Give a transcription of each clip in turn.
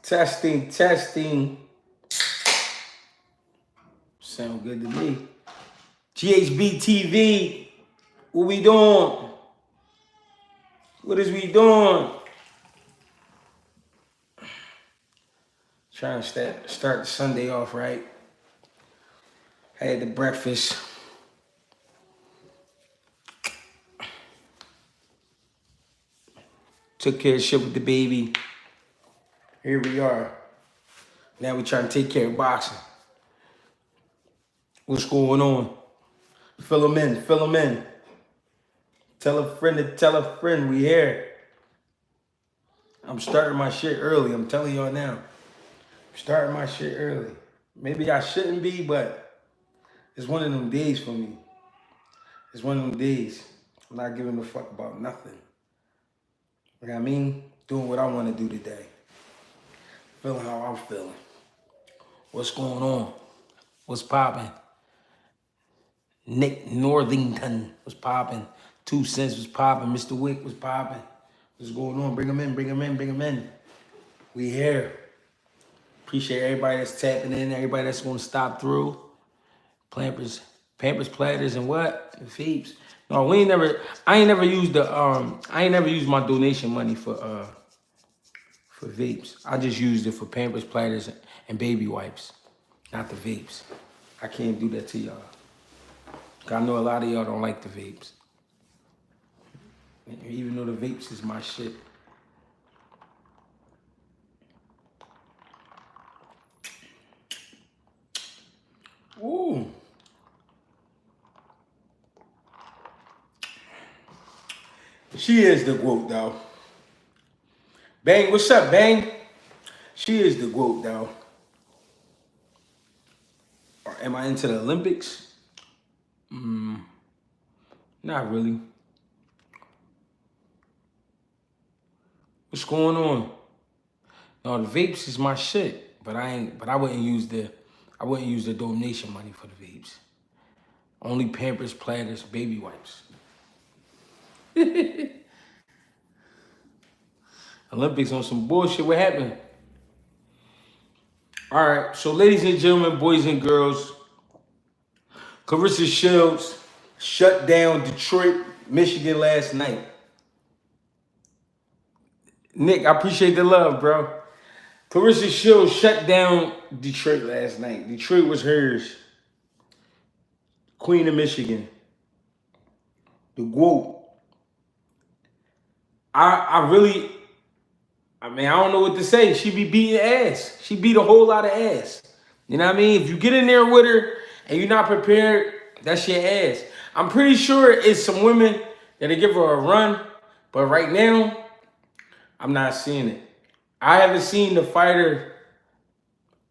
Testing, testing. Sound good to me. GHB TV. What we doing? What is we doing? Trying to start the Sunday off right. Had the breakfast. Took care of shit with the baby. Here we are. Now we trying to take care of boxing. What's going on? Fill them in, fill them in. Tell a friend to tell a friend we here. I'm starting my shit early, I'm telling y'all now. I'm starting my shit early. Maybe I shouldn't be, but it's one of them days for me. It's one of them days. I'm not giving a fuck about nothing. You know what I mean? Doing what I want to do today. Feeling how I'm feeling. What's going on? What's popping? Nick Northington was popping. 2 Cents was popping. Mr. Wick was popping. What's going on? Bring them in, bring them in, bring them in. We here. Appreciate everybody that's tapping in, everybody that's going to stop through. Pampers, platters, and what? And Phoebes. No, I ain't never used my donation money for vapes. I just used it for Pampers, platters, and baby wipes, not the vapes. I can't do that to y'all. I know a lot of y'all don't like the vapes. Even though the vapes is my shit. Ooh. She is the Gwoat, though. Bang, what's up, Bang? She is the Gwoat, though. Or am I into the Olympics? Not really. What's going on? No, the vapes is my shit, but I wouldn't use the donation money for the vapes. Only Pampers, platters, baby wipes. Olympics on some bullshit. What happened? All right, so ladies and gentlemen, boys and girls, Claressa Shields shut down Detroit, Michigan last night. Nick, I appreciate the love, bro. Claressa Shields shut down Detroit last night. Detroit was hers. Queen of Michigan. The Gwoat. I don't know what to say. She be beating ass. She beat a whole lot of ass. You know what I mean? If you get in there with her and you're not prepared, that's your ass. I'm pretty sure it's some women that'll give her a run, but right now, I'm not seeing it. I haven't seen the fighter.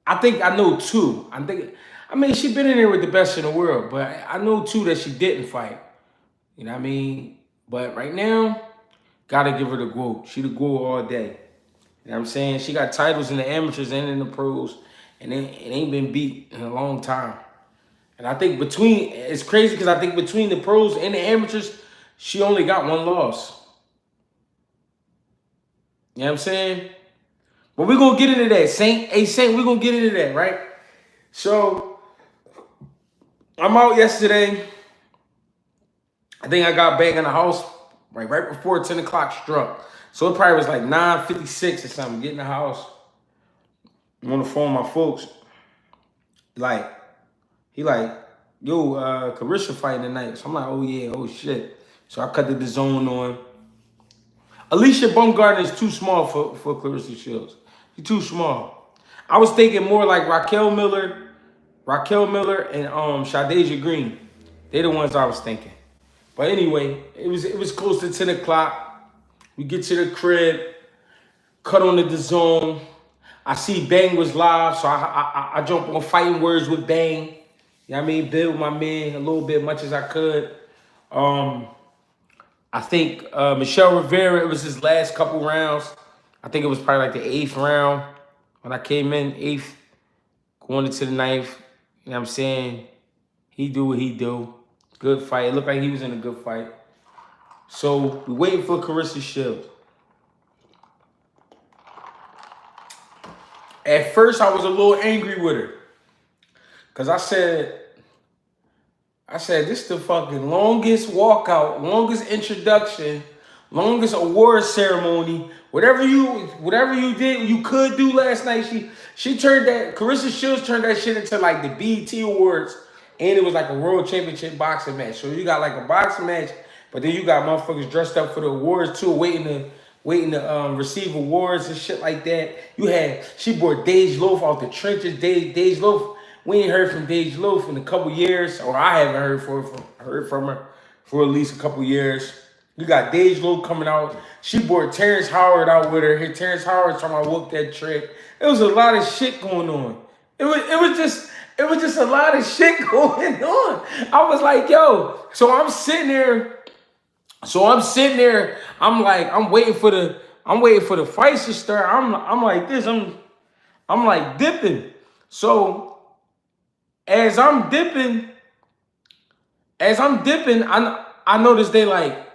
I think I know 2. She's been in there with the best in the world, but I know 2 that she didn't fight. You know what I mean? But right now, gotta give her the Gwoat. She the Gwoat all day. You know what I'm saying? She got titles in the amateurs and in the pros, and it ain't been beat in a long time. And I think it's crazy because I think between the pros and the amateurs, she only got 1 loss. You know what I'm saying? But we're going to get into that, Saint. Hey, Saint, we're going to get into that, right? So, I'm out yesterday. I think I got back in the house right before 10 o'clock struck. So, it probably was like 9:56 or something. Get in the house. I'm on the phone with my folks. He yo, Claressa fighting tonight. So, I'm like, oh, yeah, oh, shit. So, I cut the DAZN on. Alicia Baumgartner is too small for Claressa Shields. She's too small. I was thinking more like Raquel Miller and Shadasia Green. They're the ones I was thinking. But anyway, it was close to 10 o'clock. We get to the crib, cut on the DAZN. I see Bang was live, so I jump on Fighting Words with Bang. You know what I mean? Build my man a little bit, much as I could. I think Michelle Rivera, it was his last couple rounds. I think it was probably like the 8th round when I came in, 8th, going into the 9th. You know what I'm saying? He do what he do. Good fight. It looked like he was in a good fight. So we're waiting for Claressa Shields. At first, I was a little angry with her. Because I said, this the fucking longest walkout, longest introduction, longest award ceremony. Whatever you did, you could do last night. She turned that, Claressa Shields turned that shit into like the BET Awards, and it was like a world championship boxing match. So you got like a boxing match, but then you got motherfuckers dressed up for the awards too, waiting to receive awards and shit like that. She brought Dej Loaf out the trenches. Dej Loaf. We ain't heard from Dej Loaf in a couple years, or I haven't heard from her for at least a couple years. You got Dej Loaf coming out. She brought Terrence Howard out with her. Terrence Howard talking about whoop that trick. It was a lot of shit going on. It was just a lot of shit going on. I was like, yo. So I'm sitting there. I'm like, I'm waiting for the fights to start. I'm like this. I'm like dipping. So as I'm dipping, I noticed they like,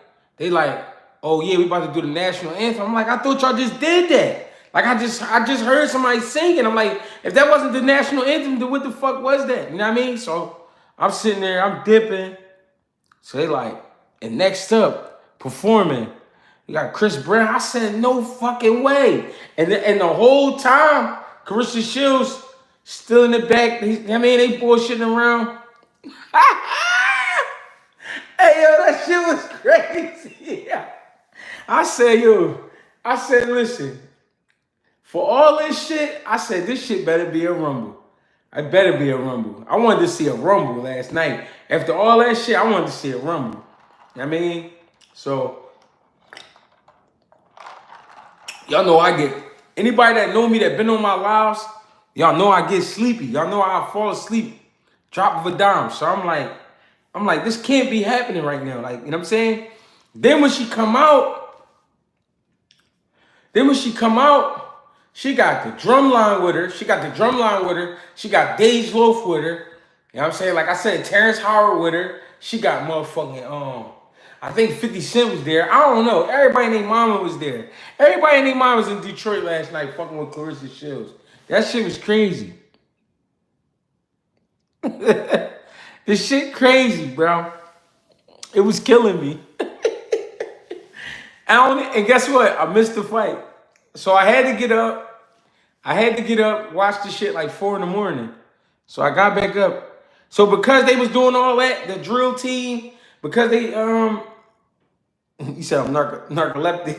oh yeah, we about to do the national anthem. I'm like, I thought y'all just did that. Like I just heard somebody singing. I'm like, if that wasn't the national anthem, then what the fuck was that? You know what I mean? So I'm sitting there, I'm dipping. So they like, and next up, performing, you got Chris Brown. I said, no fucking way. And the whole time, Claressa Shields still in the back. They bullshitting around. Hey, yo, that shit was crazy. I said, listen, for all this shit, I said, this shit better be a rumble. I better be a rumble. I wanted to see a rumble last night. After all that shit, I wanted to see a rumble. You know what I mean? So, y'all know anybody that know me that been on my lives, y'all know I get sleepy. Y'all know I fall asleep, drop of a dime. So I'm like, this can't be happening right now. Like, you know what I'm saying? Then when she come out, she got the drum line with her. She got Dej Loaf with her. You know what I'm saying? Like I said, Terrence Howard with her. She got motherfucking, I think 50 Cent was there. I don't know. Everybody and their mama was there. Everybody and their mama was in Detroit last night fucking with Claressa Shields. That shit was crazy. This shit crazy, bro. It was killing me. And guess what? I missed the fight. So I had to get up, watch the shit like 4 in the morning. So I got back up. So because they was doing all that, the drill team, because they, you said I'm narcoleptic.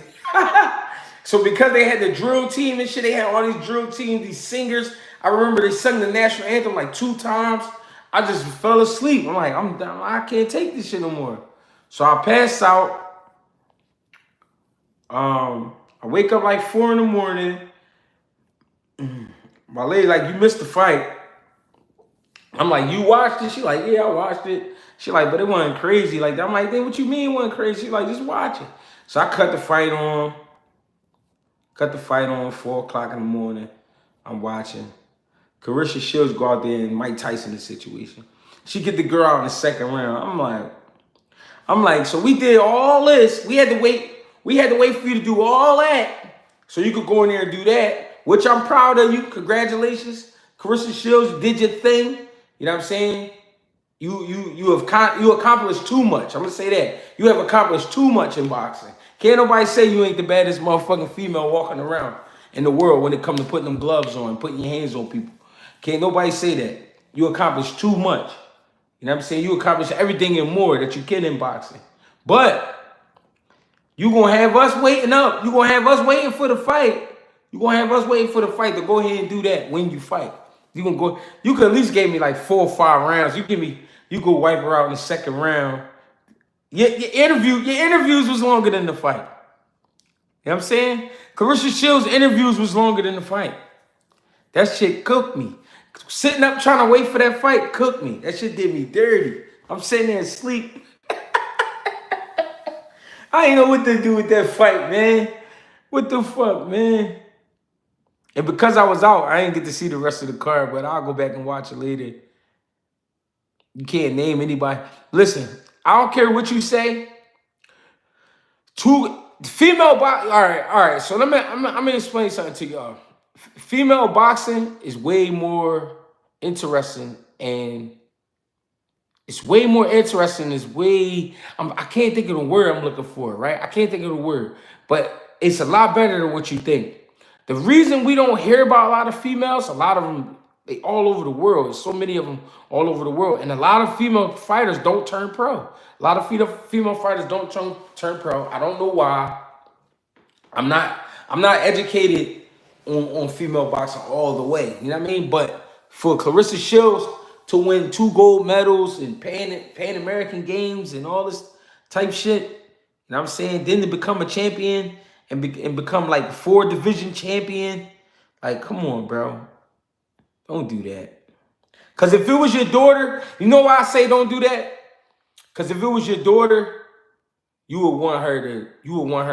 So because they had the drill team and shit, they had all these drill teams, these singers. I remember they sung the national anthem like 2 times. I just fell asleep. I'm like, I can't take this shit no more. So I passed out. I wake up like 4 in the morning. My lady like, you missed the fight. I'm like, you watched it? She like, yeah, I watched it. She like, but it wasn't crazy like that. I'm like, then what you mean it wasn't crazy? She like, just watch it. So I cut the fight on. 4 o'clock in the morning. I'm watching. Claressa Shields go out there and Mike Tyson the situation. She get the girl out in the second round. I'm like, so we did all this. We had to wait for you to do all that so you could go in there and do that, which I'm proud of you. Congratulations. Claressa Shields did your thing. You know what I'm saying? You accomplished too much. I'm going to say that. You have accomplished too much in boxing. Can't nobody say you ain't the baddest motherfucking female walking around in the world when it comes to putting them gloves on, putting your hands on people. Can't nobody say that. You accomplished too much. You know what I'm saying? You accomplished everything and more that you can in boxing. But you going to have us waiting up. You going to have us waiting for the fight. You going to have us waiting for the fight to go ahead and do that when you fight. You could at least give me like 4 or 5 rounds. You go wipe her out in the second round. Your interviews was longer than the fight. You know what I'm saying? Claressa Shields' interviews was longer than the fight. That shit cooked me. Sitting up trying to wait for that fight cooked me. That shit did me dirty. I'm sitting there asleep. I ain't know what to do with that fight, man. What the fuck, man? And because I was out, I didn't get to see the rest of the card, but I'll go back and watch it later. You can't name anybody. Listen, I don't care what you say. Female boxing. All right. So I'm gonna explain something to y'all. female boxing is way more interesting, and it's way more interesting. It's way, I can't think of the word I'm looking for, right? I can't think of the word, but it's a lot better than what you think. The reason we don't hear about a lot of females, a lot of them, they all over the world. There's so many of them all over the world. And a lot of female fighters don't turn pro. A lot of female fighters don't turn pro. I don't know why. I'm not educated on female boxing all the way. You know what I mean? But for Claressa Shields to win 2 gold medals and Pan American Games and all this type shit, you know what I'm saying? Then to become a champion and become like 4 division champion. Like, come on, bro. Don't do that. Because if it was your daughter, you know why I say don't do that? Because if it was your daughter, you would want her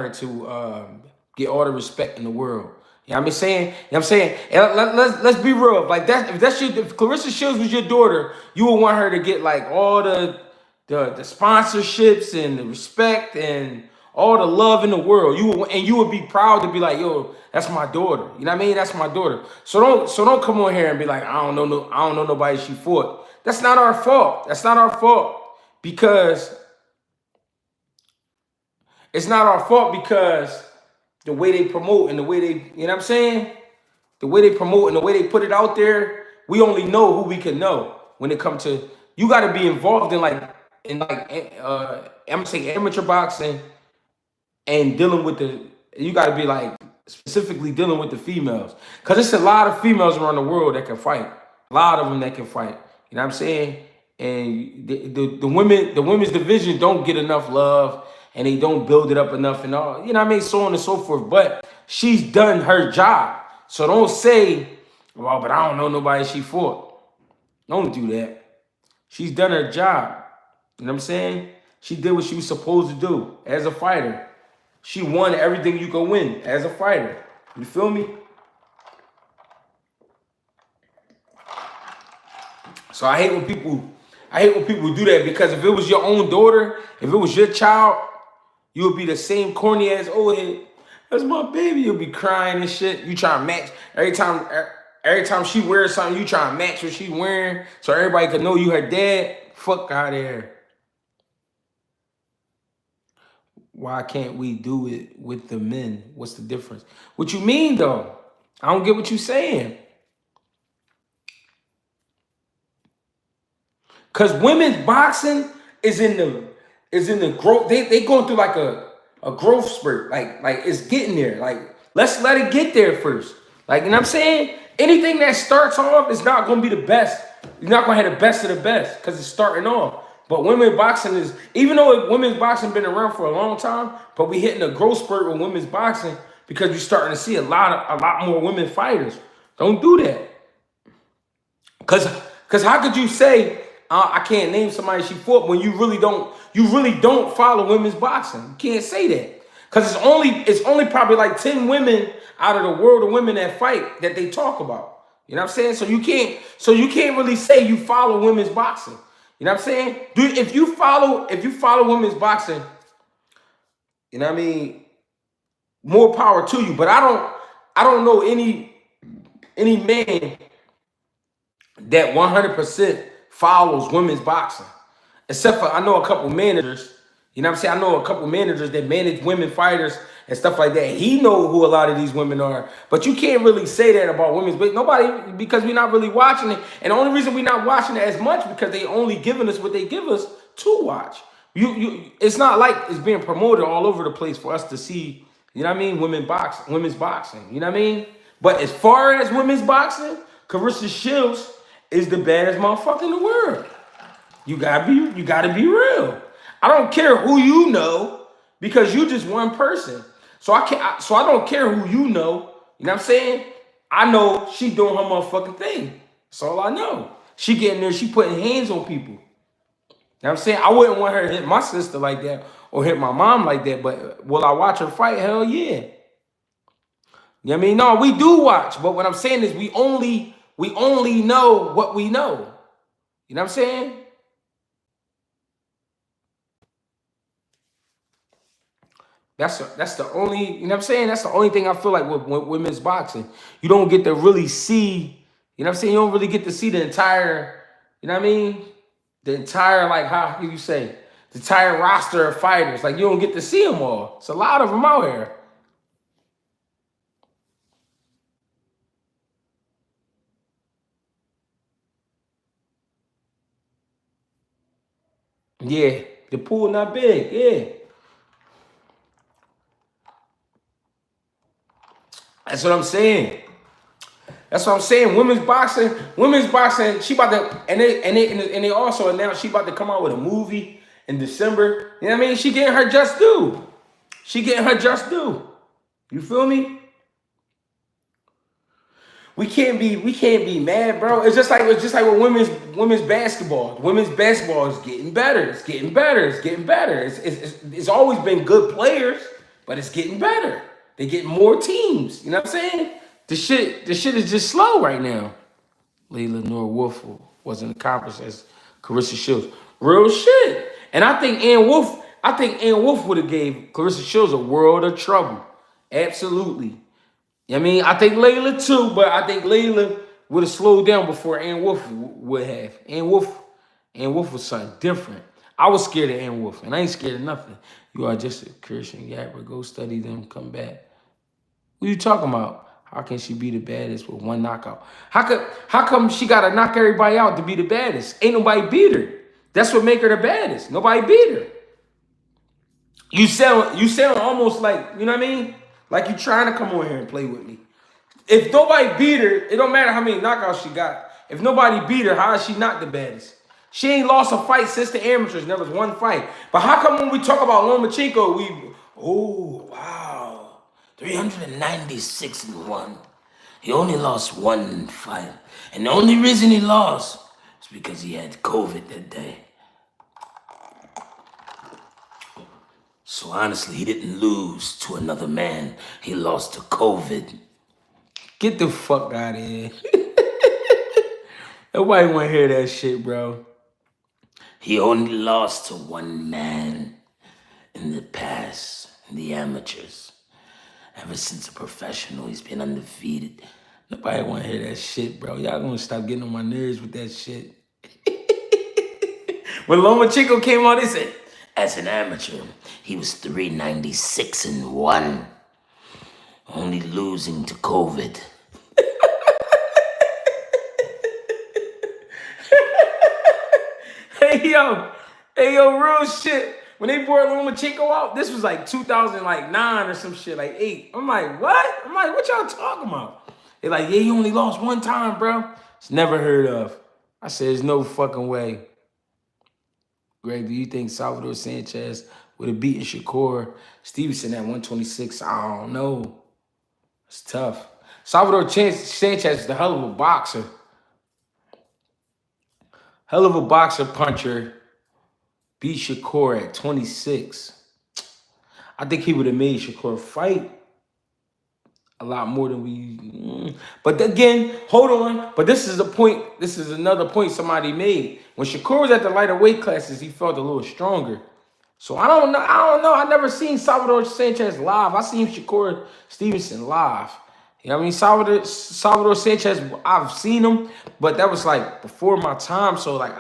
to get all the respect in the world. You know what I'm saying? You know what I'm saying? And let's be real. Like that, if Claressa Shields was your daughter, you would want her to get like all the sponsorships and the respect and all the love in the world. You would be proud to be like, yo, that's my daughter. You know what I mean? That's my daughter. So don't come on here and be like, I don't know nobody she fought. That's not our fault. That's not our fault because it's not our fault because the way they promote and the way they, you know what I'm saying? The way they promote and the way they put it out there, we only know who we can know when it comes to, you got to be involved in I'm gonna say amateur boxing and dealing with you got to be like specifically dealing with the females. Because it's a lot of females around the world that can fight. A lot of them that can fight. You know what I'm saying? And the women's division don't get enough love and they don't build it up enough and all, you know what I mean? So on and so forth. But she's done her job. So don't say, well, but I don't know nobody she fought. Don't do that. She's done her job. You know what I'm saying? She did what she was supposed to do as a fighter. She won everything you can win as a fighter. You feel me? So I hate when people do that, because if it was your own daughter, if it was your child, you would be the same corny ass old head. That's my baby. You'll be crying and shit. You try to match every time she wears something. You try to match what she wearing so everybody can know you her dad. Fuck out of here. Why can't we do it with the men? What's the difference? What you mean though? I don't get what you're saying. Cause women's boxing is in the growth. They going through like a growth spurt. Like it's getting there. Like let's let it get there first. Like, you know what I'm saying? Anything that starts off is not gonna be the best. You're not gonna have the best of the best because it's starting off. But women's boxing is, even though women's boxing been around for a long time, but we hitting a growth spurt with women's boxing because you're starting to see a lot more women fighters. Don't do that. Cause how could you say I can't name somebody she fought when you really don't follow women's boxing? You can't say that. Cause it's only probably like 10 women out of the world of women that fight that they talk about. You know what I'm saying? So you can't really say you follow women's boxing. You know what I'm saying? Dude, if you follow women's boxing, you know what I mean, more power to you. But I don't know any man that 100% follows women's boxing. Except for, I know a couple managers, you know what I'm saying? I know a couple managers that manage women fighters and stuff like that. He know who a lot of these women are. But you can't really say that about women's, but nobody, because we're not really watching it. And the only reason we're not watching it as much because they only giving us what they give us to watch. It's not like it's being promoted all over the place for us to see, you know what I mean, women's boxing, you know what I mean? But as far as women's boxing, Claressa Shields is the baddest motherfucker in the world. You gotta be real. I don't care who you know, because you just one person. So I don't care who you know. You know what I'm saying? I know she doing her motherfucking thing. That's all I know. She getting there, she putting hands on people. You know what I'm saying? I wouldn't want her to hit my sister like that or hit my mom like that, but will I watch her fight? Hell yeah. You know what I mean? No, we do watch, but what I'm saying is we only know what we know. You know what I'm saying? That's the only, you know what I'm saying? That's the only thing I feel like with women's boxing. You don't get to really see, you know what I'm saying? You don't really get to see the entire, you know what I mean? The entire, like, how can you say? The entire roster of fighters. Like, you don't get to see them all. It's a lot of them out here. Yeah, the pool not big, yeah. That's what I'm saying. That's what I'm saying. Women's boxing. She about to, and they also announced she about to come out with a movie in December. You know what I mean? She getting her just due. She getting her just due. You feel me? We can't be mad, bro. It's just like with women's basketball. Women's basketball is getting better. It's getting better. It's getting better. It's always been good players, but it's getting better. They get more teams. You know what I'm saying? The shit is just slow right now. Layla Noor Wolf wasn't accomplished as Claressa Shields. Real shit. And I think Ann Wolf would have gave Claressa Shields a world of trouble. Absolutely. I mean, I think Layla too, but I think Layla would have slowed down before Ann Wolf would have. Ann Wolf was something different. I was scared of Ann Wolf, and I ain't scared of nothing. You are just a Christian Yapper. Go study them, come back. What are you talking about? How can she be the baddest with one knockout? How come she gotta knock everybody out to be the baddest? Ain't nobody beat her. That's what make her the baddest. Nobody beat her. You sound almost like, you know what I mean? Like you trying to come on here and play with me. If nobody beat her, it don't matter how many knockouts she got. If nobody beat her, how is she not the baddest? She ain't lost a fight since the amateurs. There was one fight. But how come when we talk about Lomachenko, oh, wow, 396-1. He only lost one fight. And the only reason he lost is because he had COVID that day. So honestly, he didn't lose to another man. He lost to COVID. Get the fuck out of here. Nobody want to hear that shit, bro. He only lost to one man in the past, in the amateurs. Ever since a professional, he's been undefeated. Nobody want to hear that shit, bro. Y'all gonna stop getting on my nerves with that shit. When Lomachenko came out, they said, as an amateur, he was 396-1, only losing to COVID. Hey yo, real shit. When they brought Lomachenko out, this was like 2009 or some shit, like 8. I'm like, what? I'm like, what y'all talking about? They're like, yeah, he only lost one time, bro. It's never heard of. I said, there's no fucking way. Greg, do you think Salvador Sanchez would have beaten Shakur Stevenson at 126? I don't know. It's tough. Salvador Sanchez is the hell of a boxer. Hell of a boxer puncher. Beat Shakur at 26. I think he would have made Shakur fight a lot more than we. But again, hold on. But this is a point. This is another point somebody made. When Shakur was at the lighter weight classes, he felt a little stronger. So I don't know. I never seen Salvador Sanchez live. I seen Shakur Stevenson live. You know what I mean? Salvador Sanchez, I've seen him, but that was like before my time. So like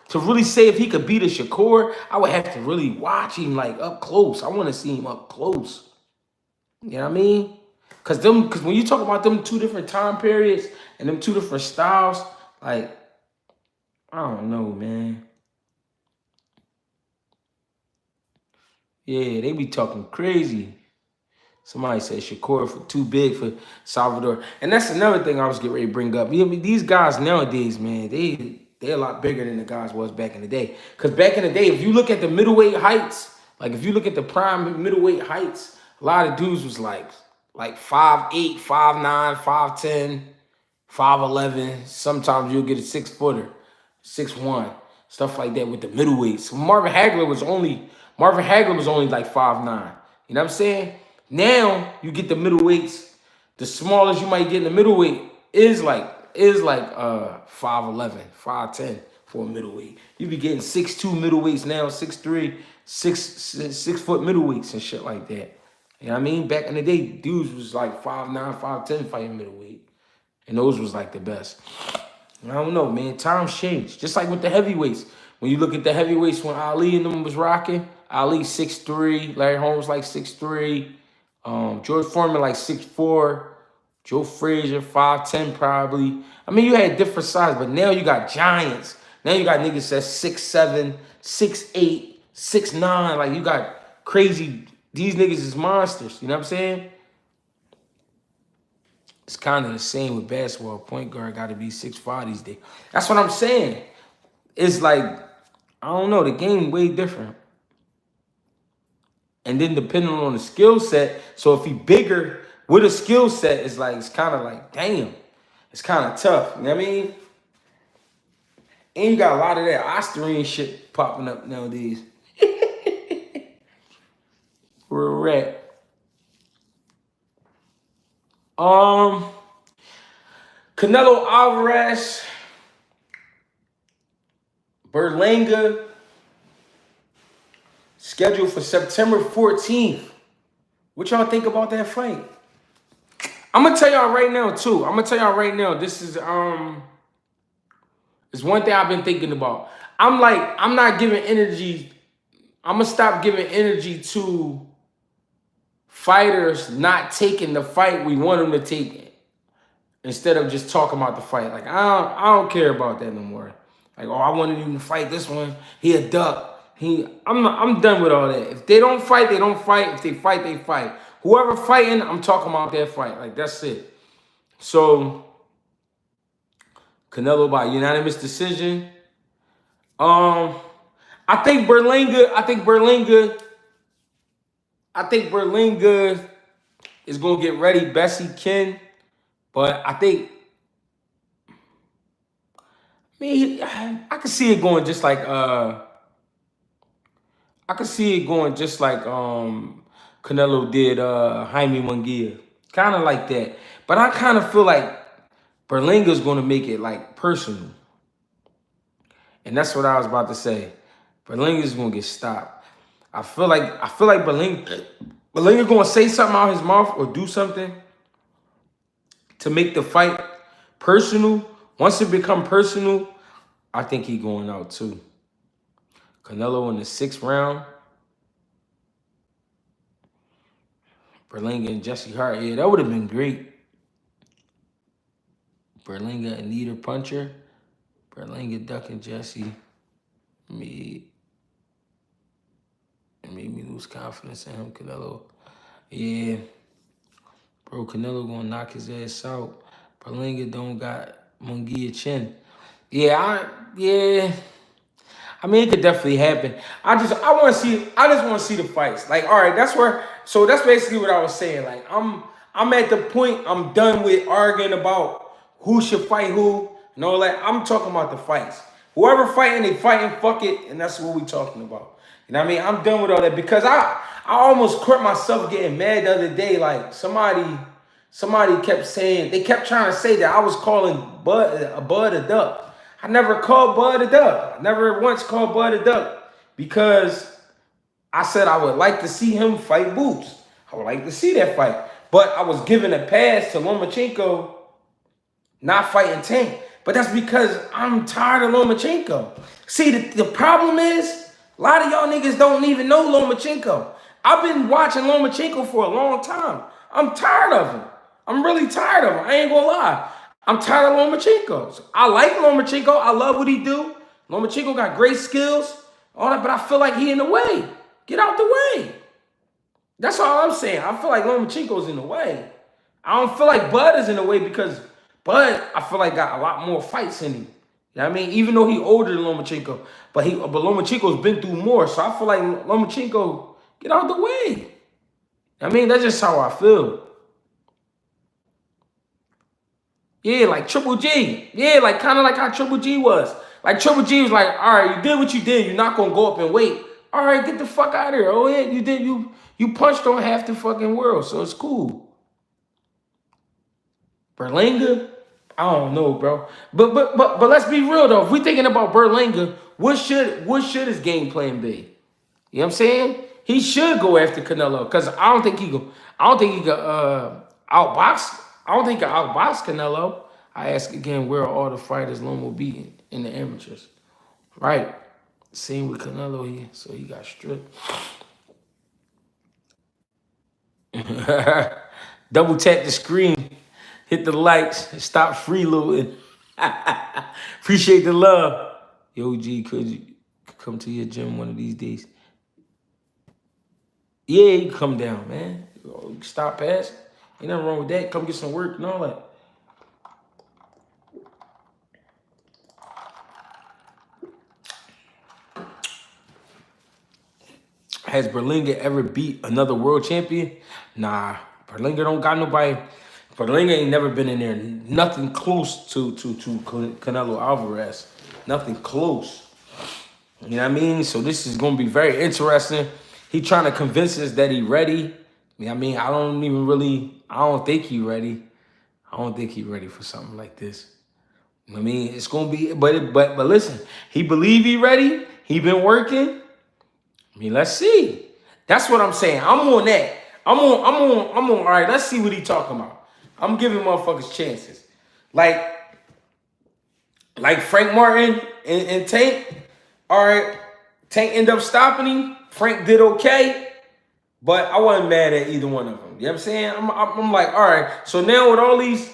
to really say if he could beat a Shakur, I would have to really watch him like up close. I want to see him up close. You know what I mean? Because when you talk about them two different time periods and them two different styles, like, I don't know, man. Yeah, they be talking crazy. Somebody said Shakur for too big for Salvador. And that's another thing I was getting ready to bring up. You know, these guys nowadays, man, they're a lot bigger than the guys was back in the day. Because back in the day, if you look at the middleweight heights, like if you look at the prime middleweight heights, a lot of dudes was like 5'8", 5'9", 5'10", 5'11". Sometimes you'll get a 6-footer, 6'1", stuff like that with the middleweights. Marvin Hagler was only like 5'9". You know what I'm saying? Now you get the middleweights. The smallest you might get in the middleweight is like 5'11", 5'10", for a middleweight. You be getting 6'2" middleweights now, 6'3", 6 foot middleweights and shit like that. You know what I mean? Back in the day, dudes was like 5'9", 5'10" fighting middleweight. And those was like the best. I don't know, man. Times change. Just like with the heavyweights. When you look at the heavyweights when Ali and them was rocking, Ali 6'3", Larry Holmes like 6'3", George Foreman like 6'4", Joe Frazier 5'10" probably. I mean, you had different sizes, but now you got giants. Now you got niggas that's 6'7", 6'8", 6'9". Like you got crazy. These niggas is monsters. You know what I'm saying? It's kind of the same with basketball. Point guard got to be 6'5" these days. That's what I'm saying. It's like, I don't know, the game way different. And then depending on the skill set, so if he bigger with a skill set, it's like, it's kind of like, damn, it's kind of tough. You know what I mean? And you got a lot of that Ostarine shit popping up nowadays. Where we're at. Canelo Alvarez, Berlanga, scheduled for September 14th. What y'all think about that fight? I'm gonna tell y'all right now too. I'm gonna tell y'all right now. This is it's one thing I've been thinking about. I'm not giving energy. I'm gonna stop giving energy to fighters not taking the fight we want them to take it, instead of just talking about the fight. Like I don't care about that no more. Like, oh, I wanted him to fight this one. He a duck. I'm done with all that. If they don't fight, they don't fight. If they fight, they fight. Whoever fighting, I'm talking about their fight. Like that's it. So Canelo by unanimous decision. I think Berlanga is gonna get ready best he can. But I think, I could see it going just like Canelo did Jaime Munguia. Kind of like that. But I kind of feel like Berlanga's gonna make it like personal. And that's what I was about to say. Berlanga's gonna get stopped. I feel like Berlanga gonna say something out his mouth or do something to make the fight personal. Once it become personal, I think he going out too. Canelo in the 6th round. Berlanga and Jesse Hart. Yeah, that would have been great. Berlanga and Neither Puncher. Berlanga ducking Jesse. Made me lose confidence in him. Canelo. Yeah. Bro, Canelo gonna knock his ass out. Berlanga don't got Munguia chin. Yeah, I mean, it could definitely happen. I just want to see the fights. Like, all right, that's basically what I was saying. Like, I'm at the point, I'm done with arguing about who should fight who and all that. I'm talking about the fights. Whoever fighting, they fighting, fuck it, and that's what we talking about. You know what I mean? I'm done with all that because I almost caught myself getting mad the other day. Like, somebody kept saying, they kept trying to say that I was calling Bud a duck. I never called Bud a duck. I never once called Bud a duck because I said I would like to see him fight Boots. I would like to see that fight. But I was giving a pass to Lomachenko not fighting Tank. But that's because I'm tired of Lomachenko. See, the problem is, a lot of y'all niggas don't even know Lomachenko. I've been watching Lomachenko for a long time. I'm tired of him. I'm really tired of him. I ain't gonna lie. I'm tired of Lomachenko. So I like Lomachenko. I love what he do. Lomachenko got great skills, all that, but I feel like he in the way. Get out the way. That's all I'm saying. I feel like Lomachenko's in the way. I don't feel like Bud is in the way because Bud, I feel like, got a lot more fights in him. You know what I mean? Even though he older than Lomachenko, but Lomachenko's been through more. So I feel like Lomachenko, get out the way. I mean, that's just how I feel. Yeah, like Triple G. Yeah, like kind of like how Triple G was. Like Triple G was like, all right, you did what you did. You're not gonna go up and wait. All right, get the fuck out of here. Oh yeah, you punched on half the fucking world, so it's cool. Berlanga, I don't know, bro. But let's be real though. If we're thinking about Berlanga, what should his game plan be? You know what I'm saying? He should go after Canelo because I don't think he go. I don't think he could outbox. I don't think he can outbox Canelo. I ask again, where are all the fighters Lomo beating in the amateurs? Right. Same with Canelo here, so he got stripped. Double tap the screen, hit the likes, and stop freeloading. Appreciate the love. Yo, G, could you come to your gym one of these days? Yeah, you come down, man. Stop past. Ain't nothing wrong with that. Come get some work and all that. Has Berlanga ever beat another world champion? Nah, Berlanga don't got nobody. Berlanga ain't never been in there. Nothing close to Canelo Alvarez. Nothing close. You know what I mean? So this is gonna be very interesting. He trying to convince us that he ready. You know what I mean? I don't think he ready. I don't think he ready for something like this. I mean, it's gonna be, but listen, he believe he ready. He been working. I mean, let's see. That's what I'm saying. I'm on that. I'm on. All right, let's see what he talking about. I'm giving motherfuckers chances. Like Frank Martin and Tank. All right, Tank ended up stopping him. Frank did okay, but I wasn't mad at either one of them. You know what I'm saying? I'm like, all right. So now with all these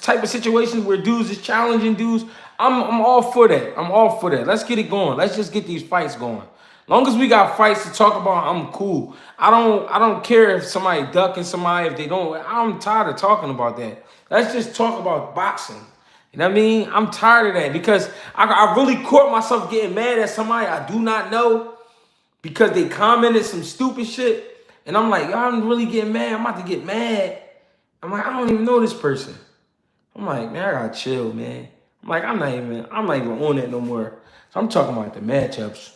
type of situations where dudes is challenging dudes, I'm all for that. I'm all for that. Let's get it going. Let's just get these fights going. Long as we got fights to talk about, I'm cool. I don't care if somebody ducking somebody, if they don't. I'm tired of talking about that. Let's just talk about boxing. You know what I mean? I'm tired of that because I really caught myself getting mad at somebody I do not know because they commented some stupid shit. And I'm like, y'all, I'm really getting mad. I'm about to get mad. I'm like, I don't even know this person. I'm like, man, I gotta chill, man. I'm like, I'm not even on that no more. So I'm talking about the matchups.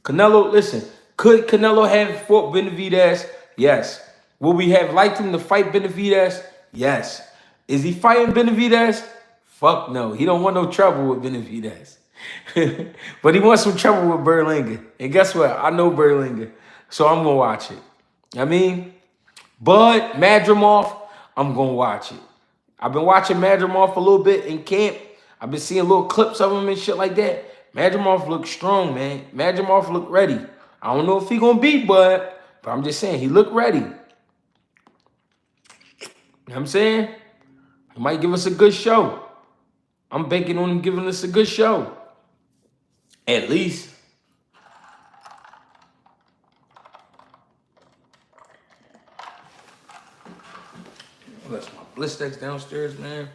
Canelo, listen, could Canelo have fought Benavidez? Yes. Will we have liked him to fight Benavidez? Yes. Is he fighting Benavidez? Fuck no. He don't want no trouble with Benavidez. But he wants some trouble with Berlanga. And guess what? I know Berlanga. So I'm going to watch it. I mean, Bud Madrimov, I'm going to watch it. I've been watching Madrimov a little bit in camp. I've been seeing little clips of him and shit like that. Madrimov look strong, man. Madrimov look ready. I don't know if he gonna beat Bud, but I'm just saying he look ready. You know what I'm saying? He might give us a good show. I'm banking on him giving us a good show. At least. That's my Blistex downstairs, man.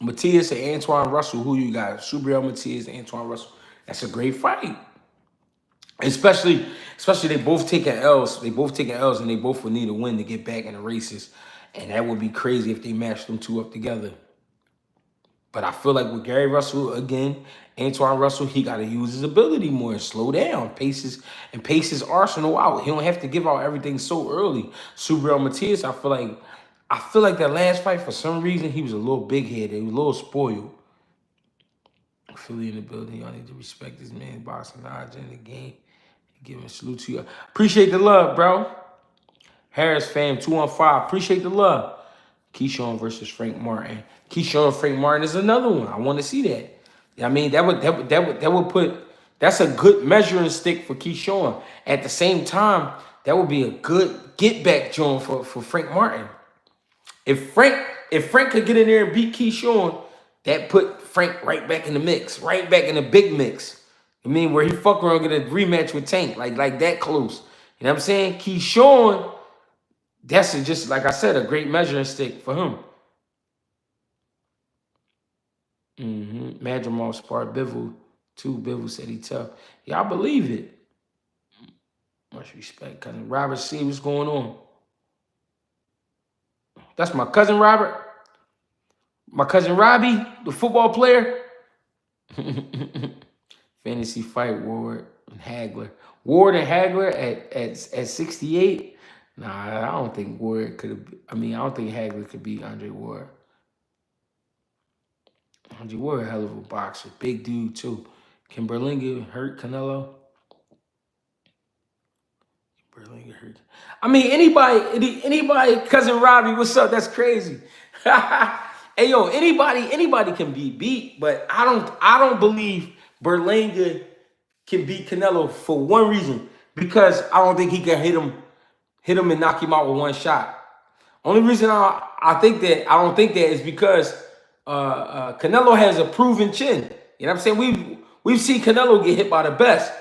Matias and Antoine Russell, who you got? Subriel Matias and Antoine Russell. That's a great fight. Especially they both taking L's. They both taking L's and they both would need a win to get back in the races. And that would be crazy if they matched them two up together. But I feel like with Gary Russell, again, Antoine Russell, he got to use his ability more and slow down, pace his arsenal out. He don't have to give out everything so early. Subriel Matias, I feel like that last fight, for some reason, he was a little big-headed. He was a little spoiled. Philly in the building. Y'all need to respect this man, boxing knowledge in the game. Give him a salute to you. Appreciate the love, bro. Harris fam, 215. Appreciate the love. Keyshawn versus Frank Martin. Keyshawn and Frank Martin is another one. I want to see that. I mean, that would put, that's a good measuring stick for Keyshawn. At the same time, that would be a good get back joint for Frank Martin. If Frank could get in there and beat Keyshawn, that put Frank right back in the mix, right back in the big mix. I mean, where he fuck around get a rematch with Tank, like that close. You know what I'm saying? Keyshawn, that's just, like I said, a great measuring stick for him. Madrimov sparred Bivol, too. Bivol said he tough. Yeah, I believe it. Much respect, cousin Robert C. What's going on? That's my cousin Robert. My cousin Robbie, the football player. Fantasy fight Ward and Hagler. Ward and Hagler at 68. Nah, I don't think Ward could have. I mean, I don't think Hagler could beat Andre Ward. Andre Ward, a hell of a boxer, big dude too. Can Berlanga hurt Canelo? Berlanga hurt. I mean, anybody. Cousin Robbie, what's up? That's crazy. Hey yo, anybody can be beat, but I don't believe Berlanga can beat Canelo for one reason, because I don't think he can hit him and knock him out with one shot. Only reason I don't think that is because Canelo has a proven chin. You know what I'm saying? We've seen Canelo get hit by the best,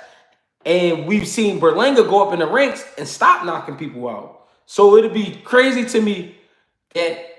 and we've seen Berlanga go up in the ranks and stop knocking people out. So it'd be crazy to me that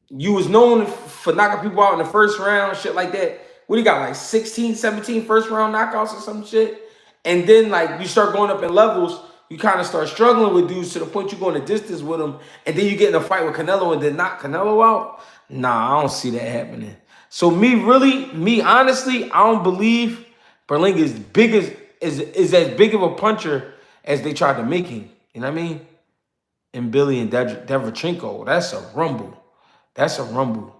you was known for knocking people out in the first round, shit like that. What do you got, like 16, 17 first round knockouts or some shit? And then like you start going up in levels, you kind of start struggling with dudes to the point you go in a distance with them, and then you get in a fight with Canelo and then knock Canelo out. Nah, I don't see that happening. So me honestly, I don't believe Berlanga is as big of a puncher as they tried to make him. You know what I mean? And Billy and Derevchenko, that's a rumble. That's a rumble.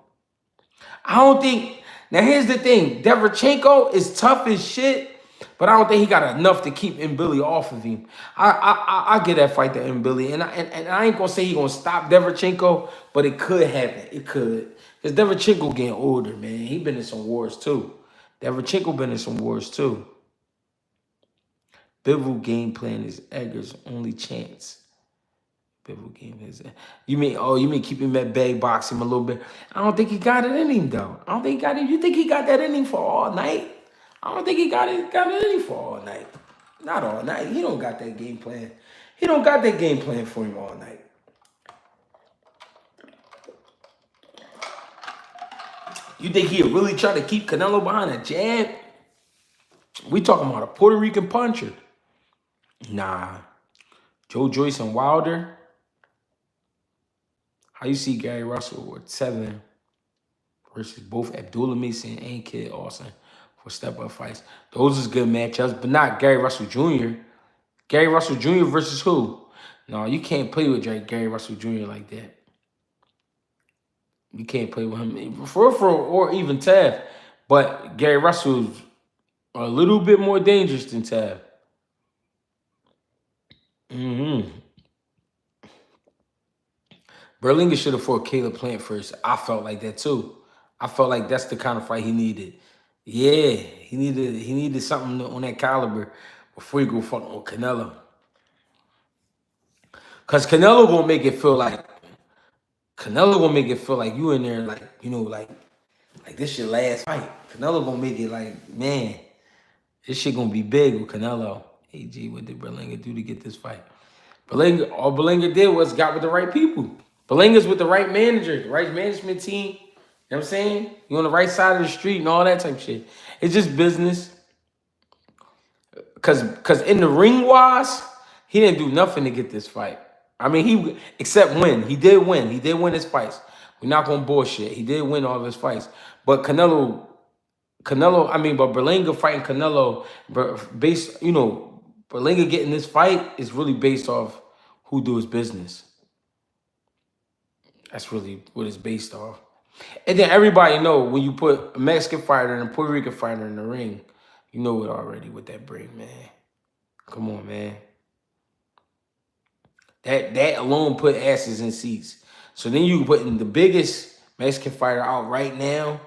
I don't think. Now here's the thing: Derevchenko is tough as shit, but I don't think he got enough to keep Billy off of him. I get that fight to Billy, and I ain't gonna say he gonna stop Derevchenko, but it could happen. It could, because Derevchenko getting older, man. He been in some wars too. Derevchenko been in some wars too. Bivol game plan is Edgar's only chance. Bivol game is. You mean keep him at bay, box him a little bit? I don't think he got it in him though. I don't think he got it. You think he got that in him for all night? I don't think he got it in him for all night. Not all night. He don't got that game plan. He don't got that game plan for him all night. You think he'll really try to keep Canelo behind a jab? We talking about a Puerto Rican puncher. Nah. Joe Joyce and Wilder. How you see Gary Russell with 7 versus both Abdullah Mason and Kid Austin for step-up fights? Those is good matchups, but not Gary Russell Jr. Gary Russell Jr. versus who? No, you can't play with Gary Russell Jr. like that. You can't play with him for or even Tav. But Gary Russell's a little bit more dangerous than Tav. Berlanga should have fought Caleb Plant first. I felt like that too. I felt like that's the kind of fight he needed. Yeah, he needed something on that caliber before he go fucking with Canelo. Cause Canelo gonna make it feel like you in there, like, you know, like this your last fight. Canelo gonna make it like, man, this shit gonna be big with Canelo. Hey G, what did Berlanga do to get this fight? All Berlanga did was got with the right people. Berlanga's with the right manager, the right management team. You know what I'm saying? You on the right side of the street and all that type of shit. It's just business. Cause in the ring wise, he didn't do nothing to get this fight. I mean, except win. He did win. He did win his fights. We're not gonna bullshit. He did win all of his fights. But but Berlanga fighting Canelo, based, you know, Berlanga getting this fight is really based off who do his business. That's really what it's based off. And then everybody know when you put a Mexican fighter and a Puerto Rican fighter in the ring, you know it already what that bring, man. Come on, man. That alone put asses in seats. So then you put in the biggest Mexican fighter out right now,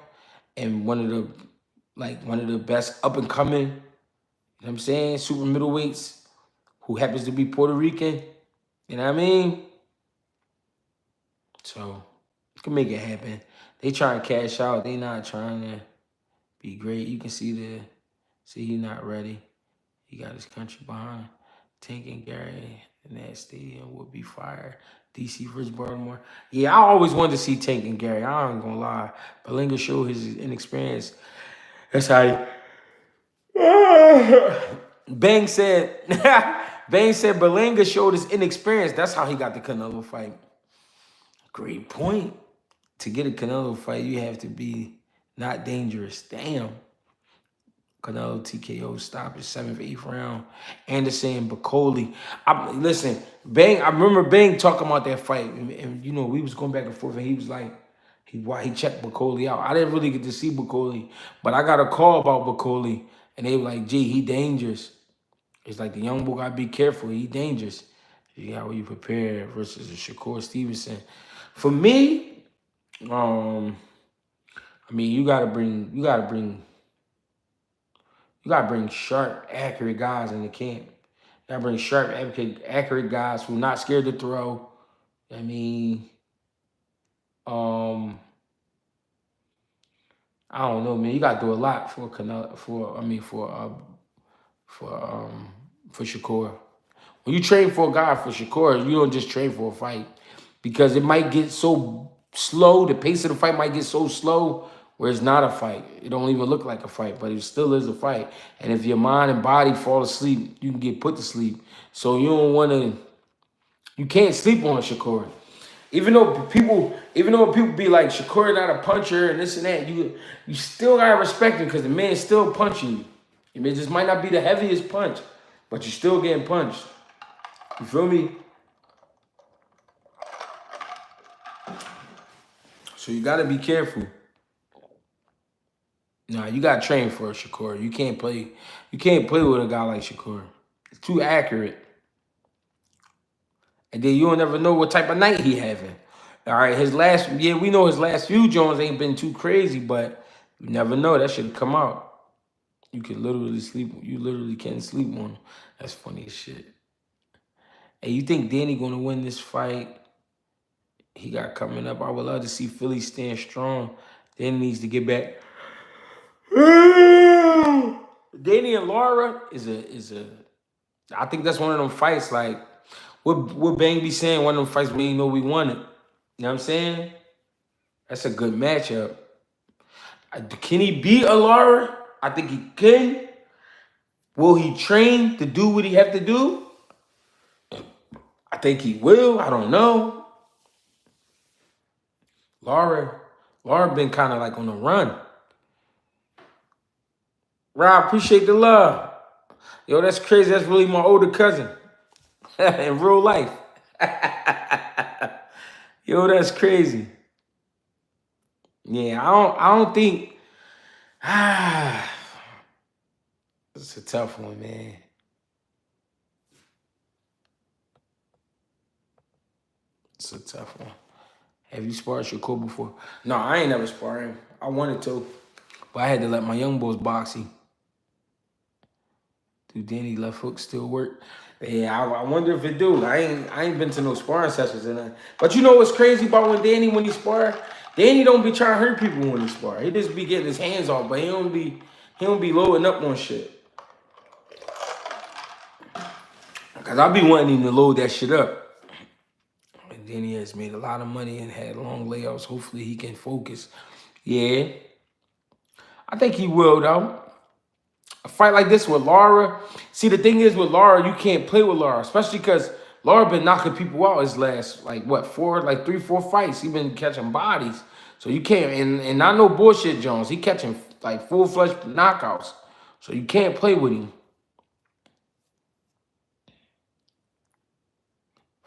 and one of the best up and coming, you know what I'm saying, super middleweights, who happens to be Puerto Rican. You know what I mean? So you can make it happen. They trying to cash out. They not trying to be great. You can see he not ready. He got his country behind. Tank and Gary in that stadium would be fire. DC versus Baltimore. Yeah, I always wanted to see Tank and Gary. I ain't gonna lie. Berlanga showed his inexperience. That's how Bang said Berlanga showed his inexperience. That's how he got the Canelo fight. Great point. To get a Canelo fight, you have to be not dangerous. Damn. Canelo TKO stoppage, 7th, 8th round. Anderson, Bacoli. Listen, Bang, I remember Bang talking about that fight. And, you know, we was going back and forth, and he was like, he checked Bacoli out. I didn't really get to see Bacoli, but I got a call about Bacoli, and they were like, gee, he dangerous. It's like the young boy gotta be careful. He dangerous. How you prepare versus a Shakur Stevenson. For me, I mean, you gotta bring sharp, accurate guys in the camp. You gotta bring sharp, accurate guys who are not scared to throw. I mean, I don't know, man. You gotta do a lot for Canelo, for Shakur. When you train for a guy for Shakur, you don't just train for a fight, because it might get so slow. The pace of the fight might get so slow where it's not a fight. It don't even look like a fight, but it still is a fight. And if your mind and body fall asleep, you can get put to sleep. So you can't sleep on Shakur. Even though people be like, Shakur not a puncher and this and that, you still gotta respect him, because the man's still punching you. I mean, it just might not be the heaviest punch, but you're still getting punched. You feel me? So you gotta be careful. Nah, you gotta train for a Shakur. You can't play with a guy like Shakur. It's too accurate. And then you don't ever know what type of night he having. All right, we know his last few Jones ain't been too crazy, but you never know. That should come out. You can literally sleep. You literally can't sleep on him. That's funny as shit. Hey, you think Danny gonna win this fight? He got coming up. I would love to see Philly stand strong. Danny needs to get back. Danny and Lara is a. I think that's one of them fights. Like what Bang be saying. One of them fights we know we won it. You know what I'm saying? That's a good matchup. Can he beat a Lara? I think he can. Will he train to do what he have to do? I think he will. I don't know. Lara been kind of like on the run. Rob, appreciate the love. Yo, that's crazy. That's really my older cousin in real life. Yo, that's crazy. Yeah, I don't think. It's a tough one, man. It's a tough one. Have you sparred Shakur before? No, I ain't never sparred him. I wanted to, but I had to let my young boys box him. Do Danny left hook still work? Yeah, I wonder if it do. I ain't been to no sparring sessions and that. But you know what's crazy about when he spar? Danny don't be trying to hurt people when he spar. He just be getting his hands off, but he don't be loading up on shit. Cause I be wanting him to load that shit up. And Danny has made a lot of money and had long layouts. Hopefully he can focus. Yeah. I think he will though. A fight like this with Lara. See, the thing is with Lara, you can't play with Lara, especially because Lara been knocking people out his last, 3-4 fights. He been catching bodies. So you can't, and not no bullshit, Jones. He catching like full-fledged knockouts. So you can't play with him.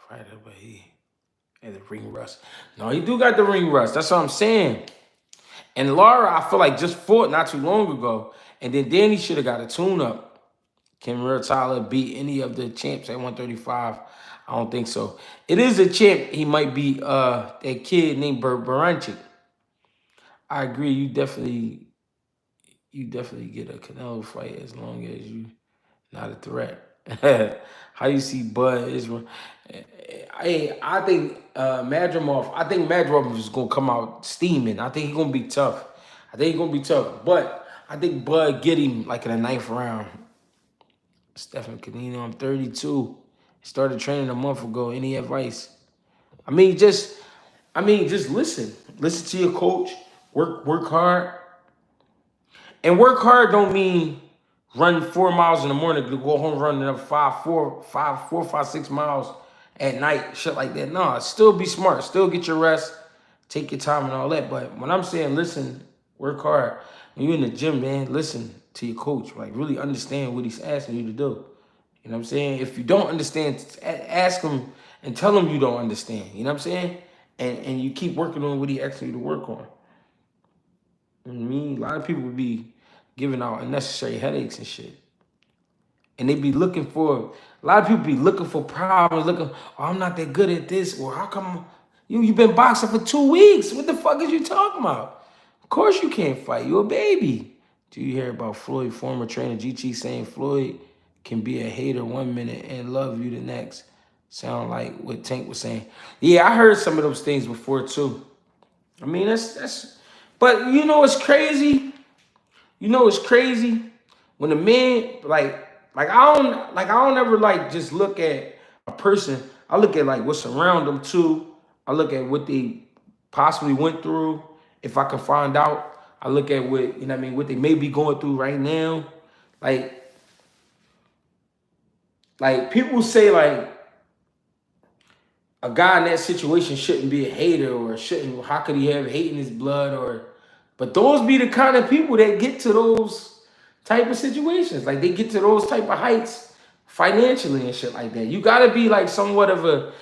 Fighter, but he had the ring rust. No, he do got the ring rust. That's what I'm saying. And Lara, I feel like just fought not too long ago. And then Danny should have got a tune-up. Can Tyler beat any of the champs at 135? I don't think so. It is a champ. He might be that kid named Baranchik. I agree. You definitely get a Canelo fight as long as you not a threat. How you see Bud Israel? I think Madrimov is gonna come out steaming. I think he's gonna be tough. But I think Bud get him like in the 9th round. Stephen Canino, I'm 32. Started training a month ago. Any advice? Just listen. Listen to your coach. Work hard. And work hard don't mean run 4 miles in the morning to go home running up 6 miles at night, shit like that. No, still be smart. Still get your rest. Take your time and all that. But when I'm saying listen, work hard. When you're in the gym, man, listen. to your coach. Like, really understand what he's asking you to do. You know what I'm saying? If you don't understand, ask him and tell him you don't understand. You know what I'm saying? And you keep working on what he asking you to work on. You know what I mean? A lot of people would be giving out unnecessary headaches and shit. And they be looking for, a lot of people be looking for problems, looking, oh, I'm not that good at this, or how come you been boxing for 2 weeks? What the fuck is you talking about? Of course you can't fight. You a baby. Do you hear about Floyd, former trainer GT, saying Floyd can be a hater 1 minute and love you the next? Sound like what Tank was saying. Yeah, I heard some of those things before too. I mean, that's but you know what's crazy? You know what's crazy? When a man I don't ever like just look at a person. I look at like what's around them too. I look at what they possibly went through. If I can find out, I look at what, you know what I mean, what they may be going through right now. Like people say like a guy in that situation shouldn't be a hater or shouldn't, how could he have hate in his blood, or but those be the kind of people that get to those type of situations. Like they get to those type of heights financially and shit like that. You gotta be like somewhat of a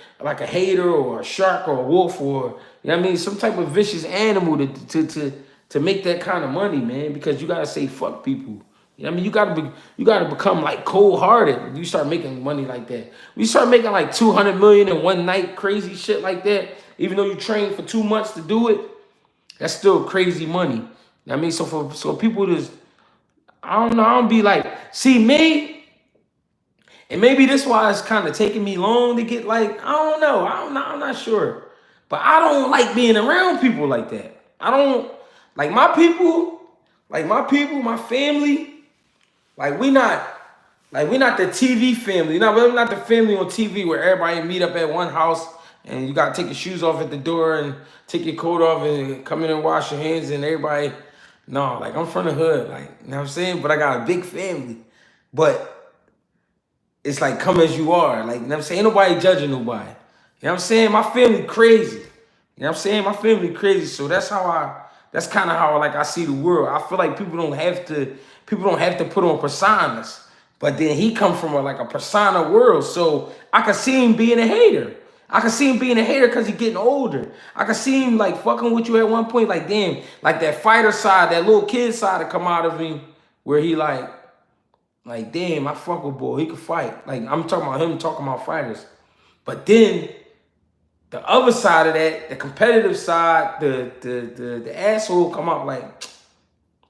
hater or a shark or a wolf, or you know what I mean, some type of vicious animal to make that kind of money, man, because you gotta say fuck people. You know what I mean? You gotta become like cold hearted when you start making money like that. When you start making like 200 million in one night, crazy shit like that, even though you trained for 2 months to do it, that's still crazy money. You know what I mean? So people just, I don't know, I don't be like, see me, and maybe this why it's kind of taking me long to get like, I don't know, I'm not sure. But I don't like being around people like that. I don't, like my people, my family, we're not the TV family. We're not the family on TV where everybody meet up at one house and you gotta take your shoes off at the door and take your coat off and come in and wash your hands and everybody. No, like I'm from the hood, like, you know what I'm saying? But I got a big family. But it's like come as you are. Like, you know what I'm saying? Ain't nobody judging nobody. You know what I'm saying? My family crazy. You know what I'm saying? My family crazy. So that's kind of how like I see the world. I feel like people don't have to put on personas. But then he come from a persona world. So I can see him being a hater. I can see him being a hater because he's getting older. I can see him like fucking with you at one point, like damn, like that fighter side, that little kid side to come out of him, where he like damn, I fuck with boy, he could fight. Like I'm talking about him talking about fighters. But then the other side of that, the competitive side, the asshole come out like,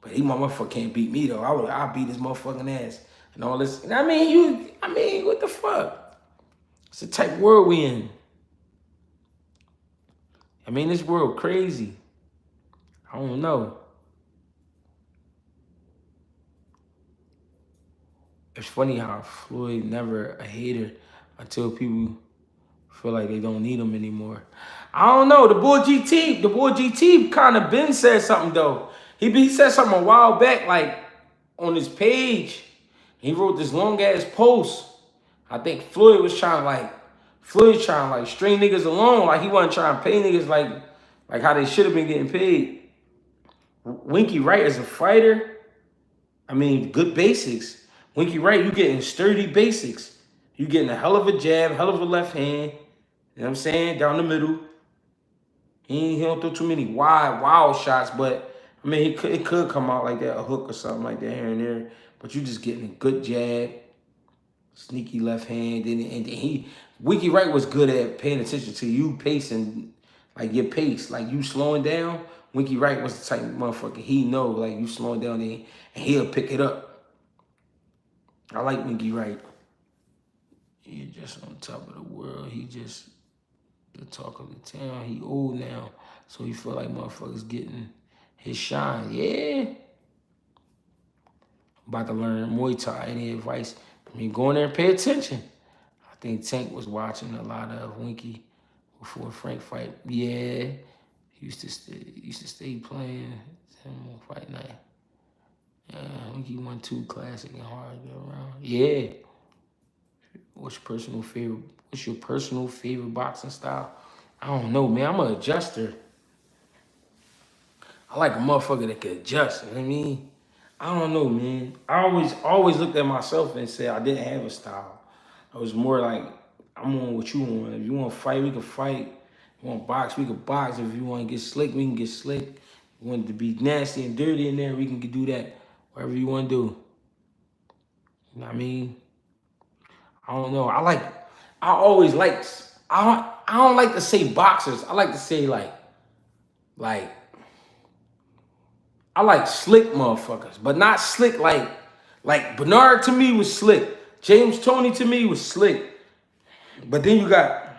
but he motherfucker can't beat me though. I'll beat his motherfucking ass and all this. And I mean, what the fuck? It's the type of world we in. I mean, this world crazy. I don't know. It's funny how Floyd never a hater until people feel like they don't need him anymore. I don't know. The boy GT kind of been said something though. He said something a while back, like on his page. He wrote this long ass post. I think Floyd was trying to string niggas along, like he wasn't trying to pay niggas like how they should have been getting paid. Winky Wright as a fighter, I mean, good basics. Winky Wright, you getting sturdy basics. You getting a hell of a jab, hell of a left hand. You know what I'm saying? Down the middle. He don't throw too many wild shots, but I mean, it could come out like that, a hook or something like that here and there. But you just getting a good jab, sneaky left hand, and Winky Wright was good at paying attention to you pacing, like your pace, like you slowing down. Winky Wright was the type of motherfucker he know, like you slowing down and he'll pick it up. I like Winky Wright. He just on top of the world. He just the talk of the town. He old now, so he feel like motherfuckers getting his shine. Yeah. About to learn Muay Thai. Any advice? I mean, go in there and pay attention. I think Tank was watching a lot of Winky before Frank fight. Yeah, he used to stay playing him on fight night. Winky won 2 classic and hard to get around. Yeah. What's your personal favorite boxing style? I don't know, man. I'm an adjuster. I like a motherfucker that can adjust. You know what I mean? I don't know, man. I always looked at myself and said I didn't have a style. I was more like, I'm on what you want. If you want to fight, we can fight. If you want to box, we can box. If you want to get slick, we can get slick. If you want to be nasty and dirty in there, we can do that. Whatever you want to do. You know what I mean? I don't know. I don't like to say boxers. I like to say like, I like slick motherfuckers, but not slick like Bernard to me was slick. James Toney to me was slick. But then you got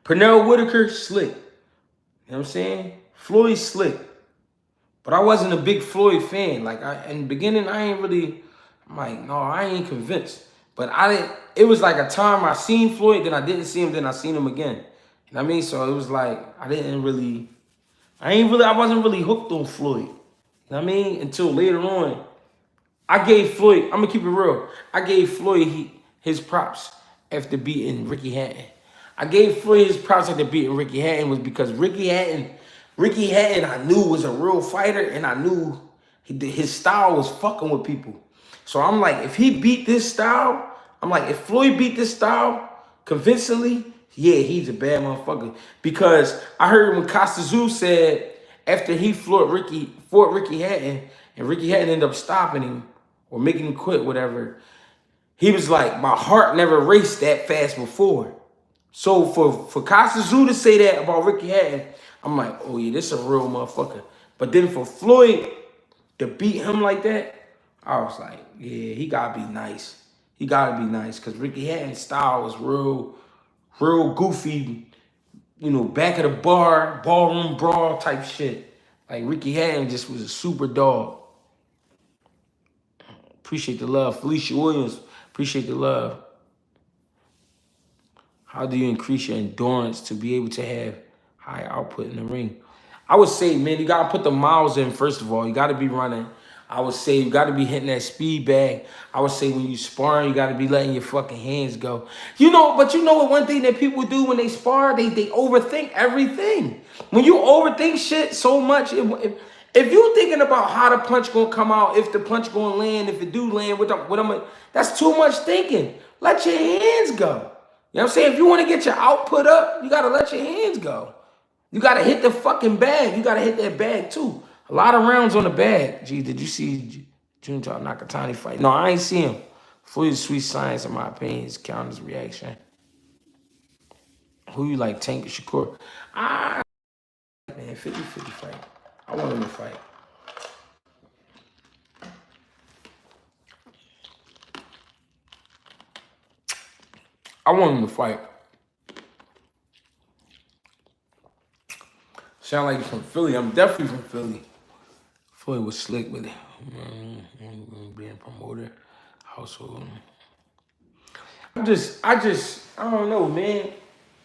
Pernell Whitaker, slick. You know what I'm saying? Floyd, slick. But I wasn't a big Floyd fan. Like, in the beginning, I'm like, no, I ain't convinced. But it was like a time I seen Floyd, then I didn't see him, then I seen him again. You know what I mean? So it was like, I wasn't really hooked on Floyd. You know what I mean? Until later on, I gave Floyd, I'm gonna keep it real. I gave Floyd his props after beating Ricky Hatton. I gave Floyd his props after beating Ricky Hatton was because Ricky Hatton I knew was a real fighter, and I knew his style was fucking with people. So I'm like, if he beat this style, if Floyd beat this style convincingly, yeah, he's a bad motherfucker. Because I heard when Costa Zoo said after he fought Ricky Hatton, and Ricky Hatton ended up stopping him or making him quit, whatever, he was like, my heart never raced that fast before. So for Costa Zoo to say that about Ricky Hatton, I'm like, oh yeah, this is a real motherfucker. But then for Floyd to beat him like that, I was like, yeah, he gotta be nice. He gotta be nice, because Ricky Hatton's style was real goofy, back of the bar, ballroom brawl type shit. Like, Ricky Hatton just was a super dog. Appreciate the love. Felicia Williams, appreciate the love. How do you increase your endurance to be able to have high output in the ring? I would say, man, you got to put the miles in, first of all. You got to be running. I would say you got to be hitting that speed bag. I would say when you sparring, you got to be letting your fucking hands go. But you know what one thing that people do when they spar? They overthink everything. When you overthink shit so much, if you're thinking about how the punch going to come out, if the punch going to land, if it do land, that's too much thinking. Let your hands go. You know what I'm saying? If you want to get your output up, you got to let your hands go. You got to hit the fucking bag. You got to hit that bag too. A lot of rounds on the bag. Gee, did you see Junior Nakatani fight? No, I ain't see him. Floyd's sweet science, in my opinion, is counter's reaction. Who you like, Tank or Shakur? Man, 50-50 fight. I want him to fight. I want him to fight. Sound like you're from Philly. I'm definitely from Philly. Floyd was slick with it. Being promoter, household. I don't know, man.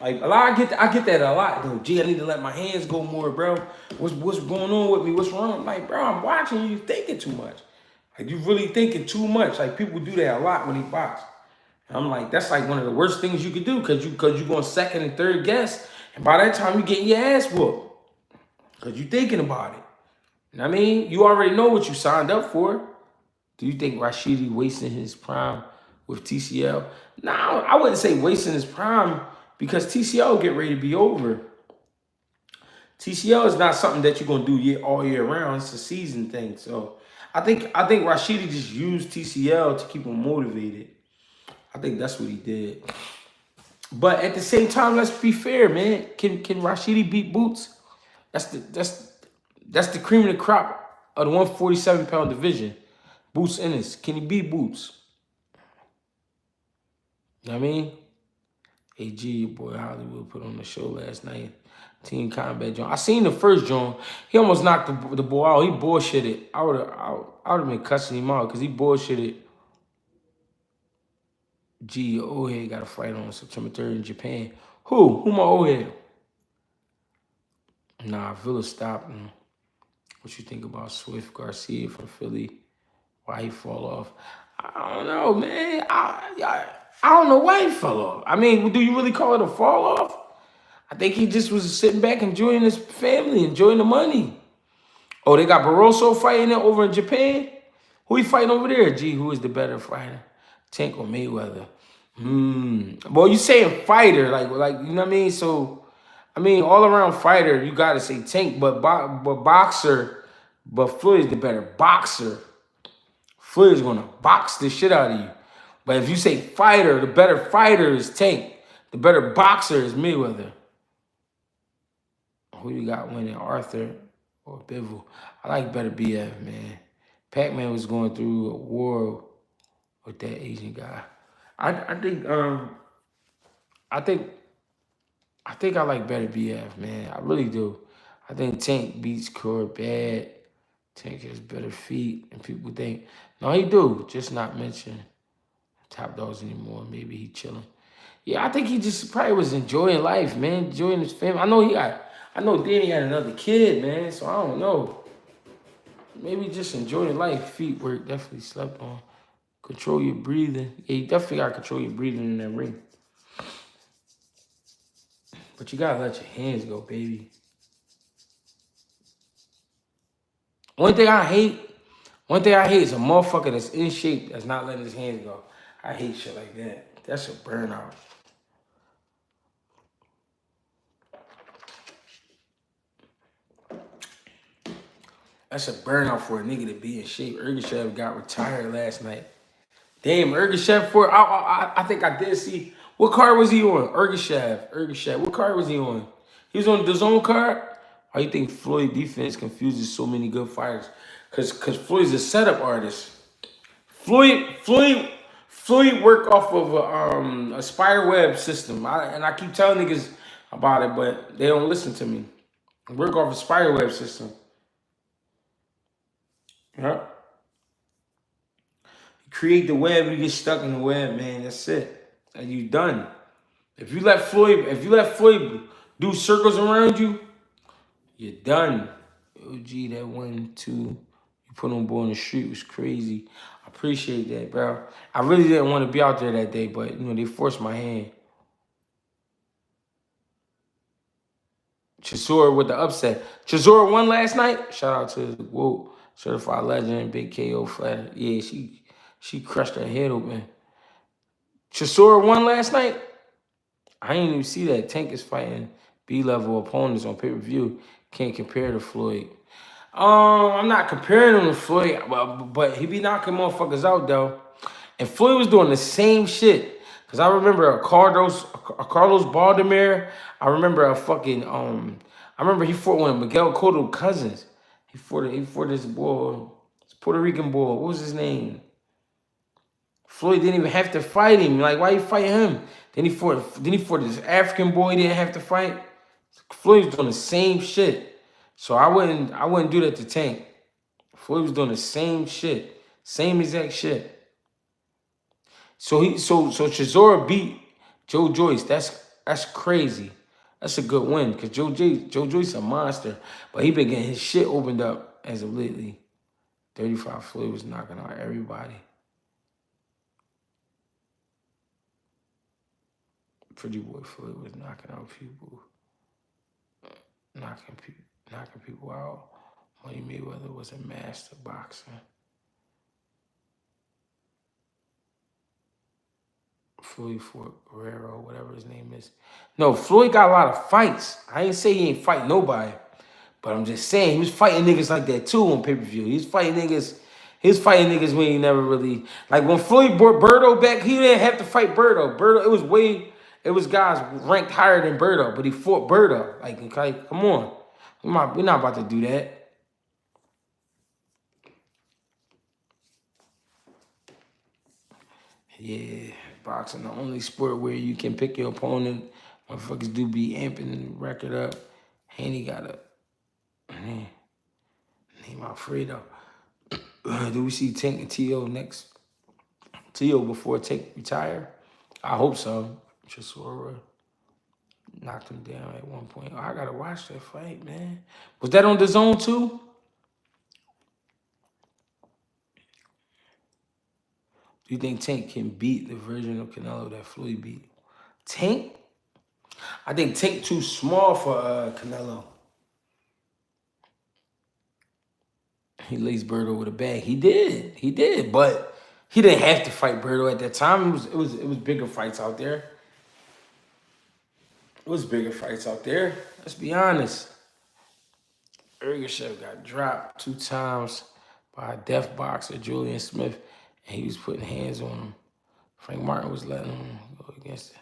Like, I get that a lot though. Gee, I need to let my hands go more, bro. What's going on with me? What's wrong? I'm like, bro, I'm watching you thinking too much. Like, you really thinking too much. Like, people do that a lot when they box. And I'm like, that's like one of the worst things you could do, because you're going second and third guess, and by that time you getting your ass whooped. Because you thinking about it. You know what I mean? You already know what you signed up for. Do you think Rashidi wasting his prime with TCL? No, I wouldn't say wasting his prime, because TCL get ready to be over. TCL is not something that you're going to do all year round. It's a season thing. So I think Rashidi just used TCL to keep him motivated. I think that's what he did. But at the same time, let's be fair, man. Can Rashidi beat Boots? That's the cream of the crop of the 147-pound division. Boots Ennis. Can he beat Boots? You know what I mean? AG, your boy Hollywood put on the show last night. Team Combat John. I seen the first John. He almost knocked the boy out. He bullshitted. I would have been cussing him out because he bullshitted. G, your old head got a fight on September 3rd in Japan. Who my old head? Nah, Villa stopped him. What you think about Swift Garcia from Philly? Why he fall off? I don't know, man. I don't know why he fell off. I mean, do you really call it a fall off? I think he just was sitting back enjoying his family, enjoying the money. Oh, they got Barroso fighting it over in Japan? Who he fighting over there? Gee, who is the better fighter? Tank or Mayweather? Well, you saying fighter, like you know what I mean? So, I mean, all around fighter, you gotta say Tank, but boxer, but Floyd is the better boxer. Floyd is gonna box the shit out of you. But if you say fighter, the better fighter is Tank. The better boxer is Mayweather. Who you got winning, Arthur or Bivol? I like better BF, man. Pac-Man was going through a war with that Asian guy. I think I like better BF, man. I really do. I think Tank beats Core bad. Tank has better feet, and people think no, he do. Just not mention Top Dogs anymore. Maybe he chilling. Yeah, I think he just probably was enjoying life, man. Enjoying his family. I know Danny had another kid, man. So I don't know. Maybe just enjoying life. Feet work. Definitely slept on. Control your breathing. Yeah, you definitely got to control your breathing in that ring. But you got to let your hands go, baby. One thing I hate is a motherfucker that's in shape that's not letting his hands go. I hate shit like that. That's a burnout. That's a burnout for a nigga to be in shape. Ergashev got retired last night. Damn, Ergashev I think I did see. What card was he on? Ergashev. What card was he on? He was on the zone card? Why you think Floyd defense confuses so many good fighters? Cause Floyd's a setup artist. Floyd work off of a spider web system. I keep telling niggas about it, but they don't listen to me. Work off a spider web system. Yeah. You create the web, you get stuck in the web, man. That's it. And you done. If you let Floyd do circles around you, you're done. OG, that 1-2 you put on board in the street was crazy. I appreciate that, bro. I really didn't want to be out there that day, but you know, they forced my hand. Chisora with the upset. Chisora won last night. Shout out to the Gwoat, certified legend, big KO fighter. Yeah, she crushed her head open. Chisora won last night. I didn't even see that. Tank is fighting B-level opponents on pay-per-view. Can't compare to Floyd. I'm not comparing him to Floyd, but he be knocking motherfuckers out though. And Floyd was doing the same shit. Cause I remember a Carlos Baldomir. I remember I remember he fought one of Miguel Cotto's cousins. He fought this boy, this Puerto Rican boy. What was his name? Floyd didn't even have to fight him. Like, why you fight him? Then he fought this African boy he didn't have to fight. Floyd was doing the same shit. So I wouldn't do that to Tank. Floyd was doing the same shit. Same exact shit. So Chisora beat Joe Joyce. That's crazy. That's a good win because Joe Joyce a monster, but he been getting his shit opened up as of lately. 35 Floyd was knocking out everybody. Pretty boy Floyd was knocking out people, knocking people out. Money Mayweather was a master boxer. Floyd fought Guerrero, whatever his name is. No, Floyd got a lot of fights. I ain't say he ain't fight nobody, but I'm just saying he was fighting niggas like that too on pay-per-view. He was fighting niggas when he never really, like when Floyd brought Berto back, he didn't have to fight Berto. It was guys ranked higher than Berto, but he fought Berto. Like, okay, come on. We're not about to do that. Yeah, boxing the only sport where you can pick your opponent. Motherfuckers do be amping the record up. Haney got a name Alfredo. Do we see Tank and T.O. next? T.O. before Tank retire? I hope so. Chisora knocked him down at one point. Oh, I gotta watch that fight, man. Was that on the zone too? Do you think Tank can beat the version of Canelo that Floyd beat? Tank? I think Tank too small for Canelo. He laced Berto with a bag. He did, but he didn't have to fight Berto at that time. It was bigger fights out there. It was bigger fights out there. Let's be honest. Ergashev got dropped 2 times by a deaf boxer, Julian Smith, and he was putting hands on him. Frank Martin was letting him go against the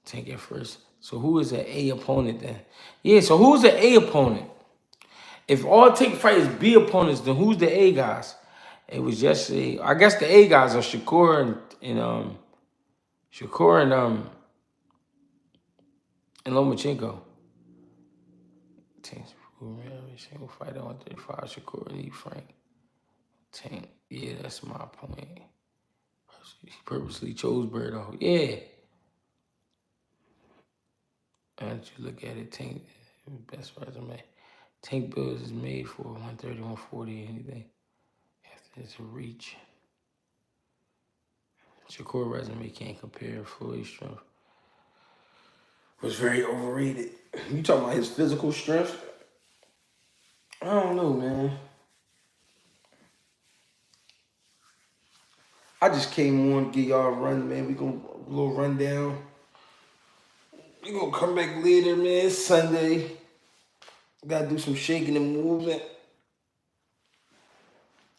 Tank at first. So who is an A opponent then? Yeah, so who's the A opponent? If all Tank fighters B opponents, then who's the A guys? It was yesterday. I guess the A guys are Shakur and Lomachenko. Tank's single fighter 135, Shakur and E. Frank. Tank. Yeah, that's my point. He purposely chose Berto. Yeah. As you look at it, Tank, best resume. Tank Bills is made for 130, 140, anything. After it's a reach. Shakur resume can't compare. Floyd's strength was very overrated. You talking about his physical strength? I don't know, man. I just came on to get y'all a run, man. We gonna a little rundown. We gonna come back later, man. It's Sunday. Gotta do some shaking and moving.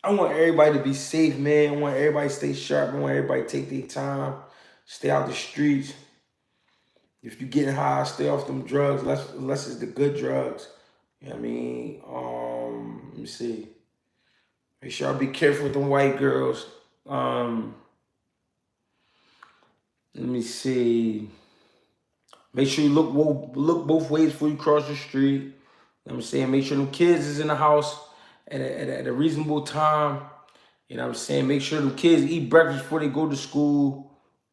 I want everybody to be safe, man. I want everybody to stay sharp. I want everybody to take their time. Stay out the streets. If you're getting high, stay off them drugs, unless it's the good drugs. You know what I mean? Let me see. Make sure y'all be careful with them white girls. Let me see. Make sure you look both ways before you cross the street. You know what I'm saying? Make sure them kids is in the house at a reasonable time. You know what I'm saying? Make sure them kids eat breakfast before they go to school.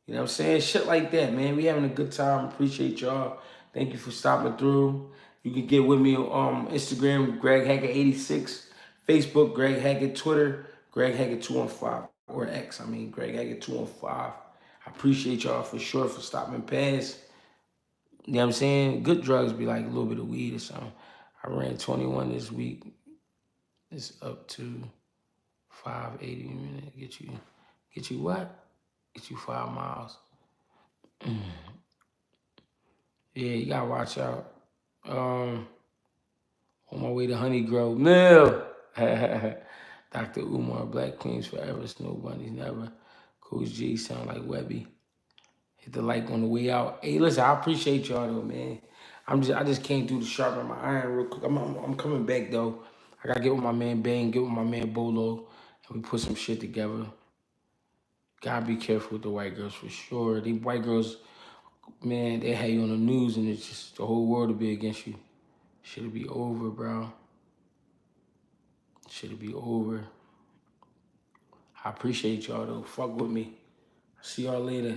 You know what I'm saying? Shit like that, man. We having a good time. Appreciate y'all. Thank you for stopping through. You can get with me on Instagram, Greg Hackett 86, Facebook, Greg Hackett, Twitter, Greg Hackett 215, or X, Greg Hackett 215. I appreciate y'all for sure for stopping past. You know what I'm saying? Good drugs be like a little bit of weed or something. I ran 21 this week. It's up to 580 a minute. Get you what? Get you 5 miles. Yeah, you gotta watch out. On my way to Honey Grove Mill. Dr. Umar, Black Queens Forever, Snow Bunnies Never. Coach G sound like Webby. Hit the like on the way out. Hey, listen, I appreciate y'all though, man. I just came through to sharpen my iron real quick. I'm coming back though. I gotta get with my man Bang, get with my man Bolo, and we put some shit together. Gotta be careful with the white girls for sure. These white girls, man, they had you on the news and it's just the whole world will be against you. Shit'll be over, bro. Shit'll be over. I appreciate y'all though. Fuck with me. See y'all later.